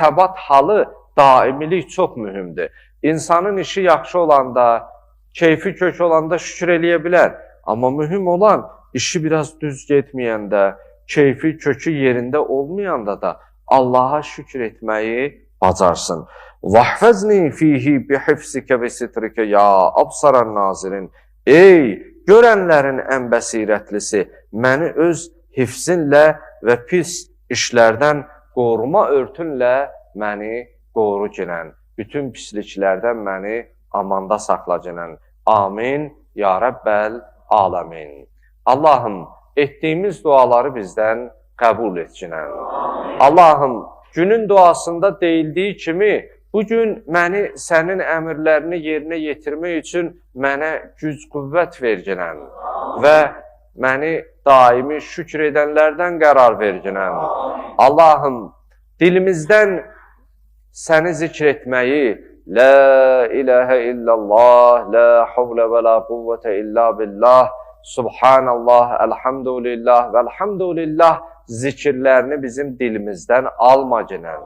səbat halı, daimilik çox mühümdür. İnsanın işi yaxşı olanda, keyfi kök olanda şükür eləyə bilər. Amma mühüm olan işi biraz düz getməyəndə, keyfi kökü yerində olmayanda da Allaha şükür etməyi bacarsın. Vahfəzni fihi bihifzikə və sitrikə ya absaran nazirin. Ey görənlərin ən bəsirətlisi, məni öz hifzinlə və pis işlərdən qoruma örtünlə məni qoru girən. Bütün pisliklərdən məni amanda saxla girən. Amin. Ya Rəbbəl aləmin. Allahım, etdiyimiz duaları bizdən qəbul et girən. Allahım, günün duasında deyildiyi kimi, bugün məni sənin əmrlərini yerinə yetirmək üçün mənə güc qüvvət verginən və məni daimi şükür edənlərdən qərar verginən. Allahım, dilimizdən səni zikr etməyi, La ilahə illallah, la havlə və la quvvətə illa billah, subhanallah, elhamdülillah və elhamdülillah zikirlərini bizim dilimizdən alma ginən.